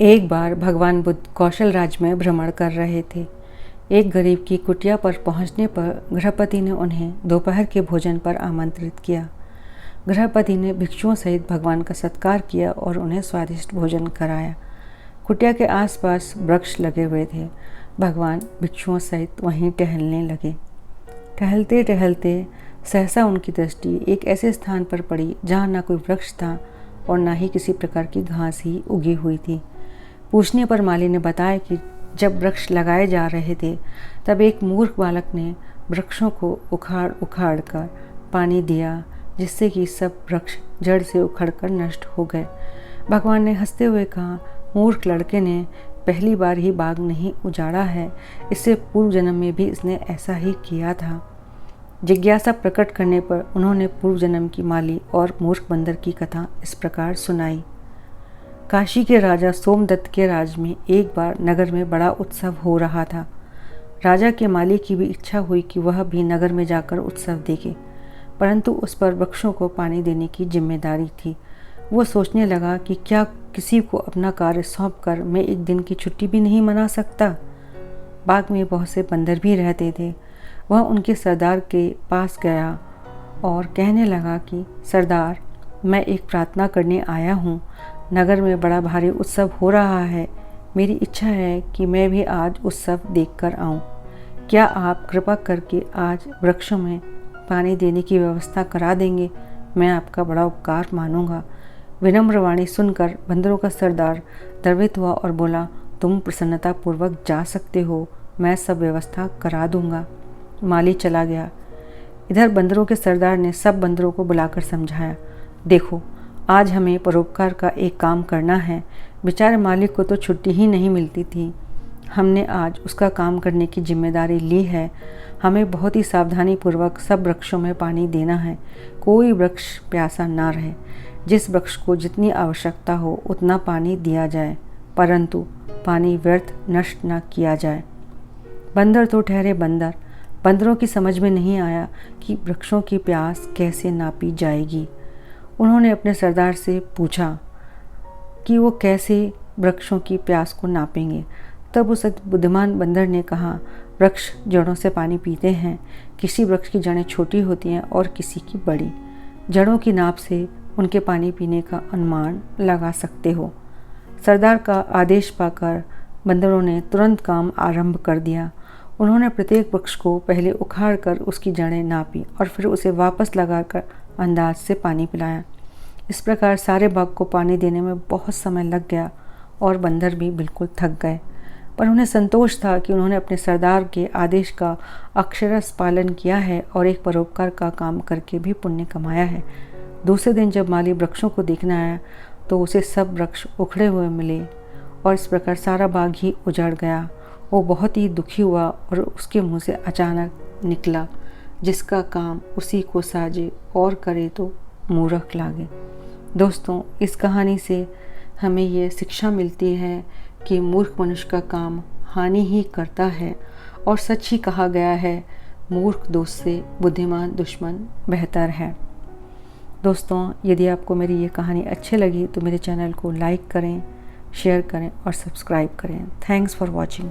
एक बार भगवान बुद्ध कौशल राज्य में भ्रमण कर रहे थे। एक गरीब की कुटिया पर पहुंचने पर गृहपति ने उन्हें दोपहर के भोजन पर आमंत्रित किया। गृहपति ने भिक्षुओं सहित भगवान का सत्कार किया और उन्हें स्वादिष्ट भोजन कराया। कुटिया के आसपास वृक्ष लगे हुए थे। भगवान भिक्षुओं सहित वहीं टहलने लगे। टहलते टहलते सहसा उनकी दृष्टि एक ऐसे स्थान पर पड़ी जहाँ ना कोई वृक्ष था और ना ही किसी प्रकार की घास ही उगी हुई थी। पूछने पर माली ने बताया कि जब वृक्ष लगाए जा रहे थे तब एक मूर्ख बालक ने वृक्षों को उखाड़ उखाड़ कर पानी दिया, जिससे कि सब वृक्ष जड़ से उखड़कर नष्ट हो गए। भगवान ने हंसते हुए कहा, मूर्ख लड़के ने पहली बार ही बाग नहीं उजाड़ा है, इससे पूर्व जन्म में भी इसने ऐसा ही किया था। जिज्ञासा प्रकट करने पर उन्होंने पूर्व जन्म की माली और मूर्ख बंदर की कथा इस प्रकार सुनाई। काशी के राजा सोमदत्त के राज में एक बार नगर में बड़ा उत्सव हो रहा था। राजा के माली की भी इच्छा हुई कि वह भी नगर में जाकर उत्सव देखे, परंतु उस पर वृक्षों को पानी देने की जिम्मेदारी थी। वो सोचने लगा कि क्या किसी को अपना कार्य सौंप कर मैं एक दिन की छुट्टी भी नहीं मना सकता। बाग में बहुत से बंदर भी रहते थे। वह उनके सरदार के पास गया और कहने लगा कि सरदार, मैं एक प्रार्थना करने आया हूँ। नगर में बड़ा भारी उत्सव हो रहा है। मेरी इच्छा है कि मैं भी आज उत्सव देखकर आऊँ। क्या आप कृपा करके आज वृक्षों में पानी देने की व्यवस्था करा देंगे? मैं आपका बड़ा उपकार मानूंगा। विनम्र वाणी सुनकर बंदरों का सरदार द्रवित हुआ और बोला, तुम प्रसन्नतापूर्वक जा सकते हो, मैं सब व्यवस्था करा दूंगा। माली चला गया। इधर बंदरों के सरदार ने सब बंदरों को बुलाकर समझाया, देखो, आज हमें परोपकार का एक काम करना है। बेचारे मालिक को तो छुट्टी ही नहीं मिलती थी। हमने आज उसका काम करने की जिम्मेदारी ली है। हमें बहुत ही सावधानी पूर्वक सब वृक्षों में पानी देना है। कोई वृक्ष प्यासा ना रहे। जिस वृक्ष को जितनी आवश्यकता हो उतना पानी दिया जाए, परंतु पानी व्यर्थ नष्ट न किया जाए। बंदर तो ठहरे बंदर। बंदरों की समझ में नहीं आया कि वृक्षों की प्यास कैसे नापी जाएगी। उन्होंने अपने सरदार से पूछा कि वो कैसे वृक्षों की प्यास को नापेंगे। तब उस बुद्धिमान बंदर ने कहा, वृक्ष जड़ों से पानी पीते हैं। किसी वृक्ष की जड़ें छोटी होती हैं और किसी की बड़ी। जड़ों की नाप से उनके पानी पीने का अनुमान लगा सकते हो। सरदार का आदेश पाकर बंदरों ने तुरंत काम आरंभ कर दिया। उन्होंने प्रत्येक वृक्ष को पहले उखाड़ कर उसकी जड़ें नापी और फिर उसे वापस लगाकर अंदाज से पानी पिलाया। इस प्रकार सारे बाग को पानी देने में बहुत समय लग गया और बंदर भी बिल्कुल थक गए, पर उन्हें संतोष था कि उन्होंने अपने सरदार के आदेश का अक्षरश पालन किया है और एक परोपकार का काम करके भी पुण्य कमाया है। दूसरे दिन जब माली वृक्षों को देखने आया तो उसे सब वृक्ष उखड़े हुए मिले और इस प्रकार सारा बाग ही उजड़ गया। वो बहुत ही दुखी हुआ और उसके मुंह से अचानक निकला, जिसका काम उसी को साजे और करे तो मूर्ख लागे। दोस्तों, इस कहानी से हमें ये शिक्षा मिलती है कि मूर्ख मनुष्य का काम हानि ही करता है और सच ही कहा गया है, मूर्ख दोस्त से बुद्धिमान दुश्मन बेहतर है। दोस्तों, यदि आपको मेरी ये कहानी अच्छी लगी तो मेरे चैनल को लाइक करें, शेयर करें और सब्सक्राइब करें। Thanks for watching.